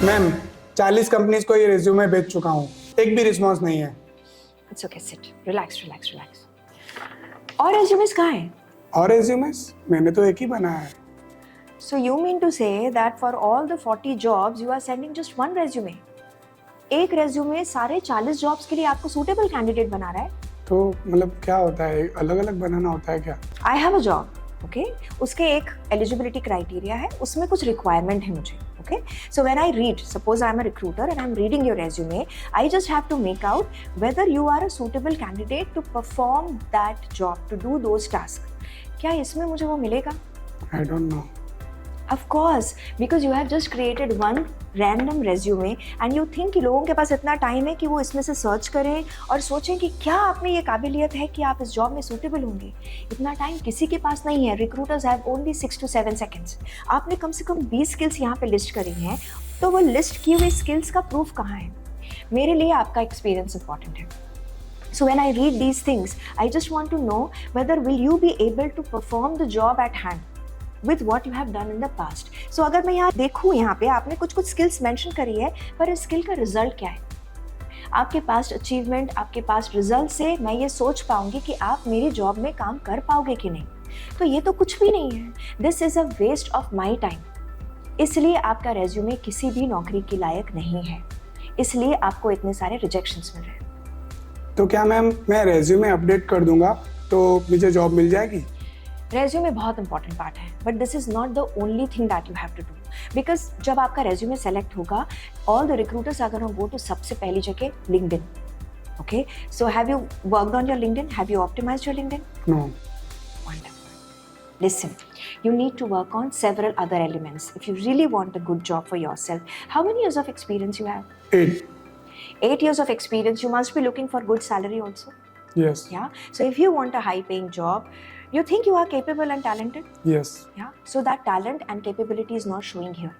Ma'am 40 companies को ये resume भेज चुका हूँ, एक भी रिस्पॉन्स नहीं है। It's okay, sit. Relax, relax, relax. और resumes कहाँ हैं? और रेज्यूमेस मैंने तो एक ही बनाया है। So you mean to say that for all the 40 jobs you are sending just one resume? एक resume सारे 40 jobs के लिए आपको suitable candidate बना रहा है? तो मतलब क्या होता है, अलग अलग बनाना होता है क्या? I have a job, okay? उसके एक eligibility criteria है, उसमें कुछ requirement है मुझे, okay? So when I read, suppose I am a recruiter and I am reading your resume, I just have to make out whether you are a suitable candidate to perform that job, to do those tasks. क्या इसमें मुझे वो मिलेगा? I don't know. Of course, because you have just created one random resume and you think कि लोगों के पास इतना time है कि वो इसमें से सर्च करें और सोचें कि क्या आप में ये काबिलियत है कि आप इस जॉब में सूटेबल होंगे। इतना टाइम किसी के पास नहीं है। Recruiters have only 6 to 7 seconds. आपने कम से कम 20 स्किल्स यहाँ पे लिस्ट करी हैं, तो वो लिस्ट की हुई स्किल्स का प्रूफ कहाँ है? मेरे लिए आपका एक्सपीरियंस इंपॉर्टेंट है। So when I read these things, I just want to know whether will you be able to perform the job at hand with what you have done in the past. So अगर मैं यहाँ देखूँ, यहाँ पे आपने कुछ skills mention करी है, पर इस स्किल का रिजल्ट क्या है? आपके पास्ट अचीवमेंट, आपके पास्ट रिजल्ट से मैं ये सोच पाऊंगी कि आप मेरी जॉब में काम कर पाओगे कि नहीं। तो ये तो कुछ भी नहीं है। This is a waste of my time. इसलिए आपका रेज्यूमे किसी भी नौकरी के लायक नहीं है, इसलिए आपको इतने सारे रिजेक्शंस मिल रहे हैं। तो क्या मैम मैं रेज्यूमे अपडेट कर दूंगा तो मुझे जॉब मिल जाएगी? रेज्यूमे बहुत इंपॉर्टेंट पार्ट है, but this is not the only thing that you have to do, because जब आपका रेज्यूमे सेलेक्ट होगा, all the recruiters are gonna go to सबसे पहली जगह LinkedIn. Okay, so have you worked on your LinkedIn? Have you optimized your LinkedIn? No. Wonderful. Listen, you need to work on several other elements if you really want a good job for yourself. How many years of experience you have? 8. 8 years of experience. You must be looking for good salary also. Yes. Yeah. So if you want a high-paying job, you think you are capable and talented? Yes. Yeah. So that talent and capability is not showing here.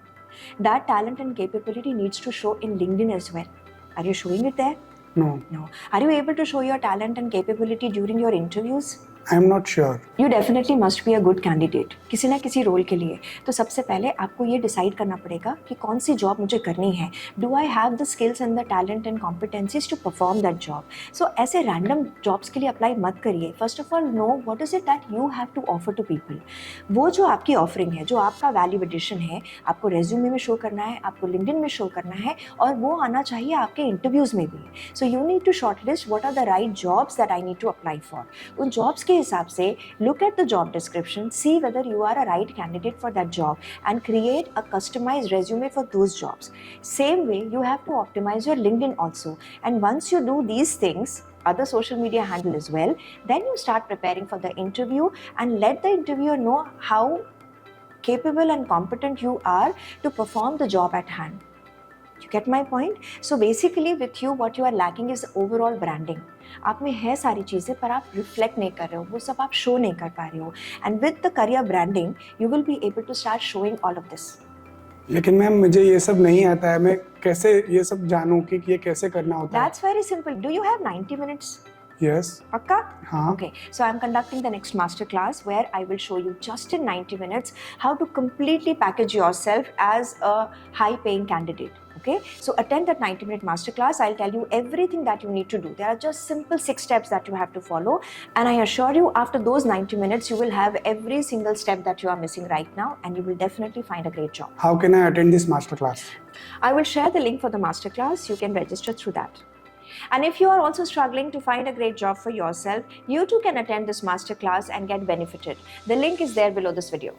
That talent and capability needs to show in LinkedIn as well. Are you showing it there? No. No. Are you able to show your talent and capability during your interviews? I am not sure. You definitely must be a good candidate. किसी ना किसी role के लिए तो सबसे पहले आपको ये डिसाइड करना पड़ेगा कि कौन सी जॉब मुझे करनी है. Do I have the skills and the talent and competencies to perform that job. So ऐसे रैंडम जॉब्स के लिए अप्लाई मत करिए. First of all know what is it that you have to offer to people. वो जो आपकी offering है, जो आपका वैल्यू एडिशन है, आपको रेज्यूमे में शो करना है, आपको लिंक्डइन में शो करना है, और वो आना चाहिए आपके इंटरव्यूज में भी. So you need to shortlist what are the right jobs that I need to apply for. उन जॉब्स के हिसाब से look at the job description, see whether you are a right candidate for that job, and create a customized resume for those jobs. Same way, you have to optimize your LinkedIn also. And once you do these things, other social media handle as well, then you start preparing for the interview and let the interviewer know how capable and competent you are to perform the job at hand. You get my point? So basically with you what you are lacking is overall branding. आप में है सारी चीज़ें पर आप reflect नहीं कर रहे हो, वो सब आप शो नहीं कर पा रहे हो. And with the career branding you will be able to start showing all of this. लेकिन मैम मुझे ये सब नहीं आता है, मैं कैसे ये सब जानूं कि ये कैसे करना होता है? That's very simple. Do you have 90 minutes? Yes. पक्का? हाँ. Okay, so I'm conducting the next master class where I will show you just in 90 minutes how to completely package yourself as a high paying candidate. Okay, so attend that 90-minute master class. I'll tell you everything that you need to do. There are just simple 6 steps that you have to follow, and I assure you after those 90 minutes you will have every single step that you are missing right now, and you will definitely find a great job. How can I attend this master class? I will share the link for the master class. You can register through that. And if you are also struggling to find a great job for yourself, you too can attend this master class and get benefited. The link is there below this video.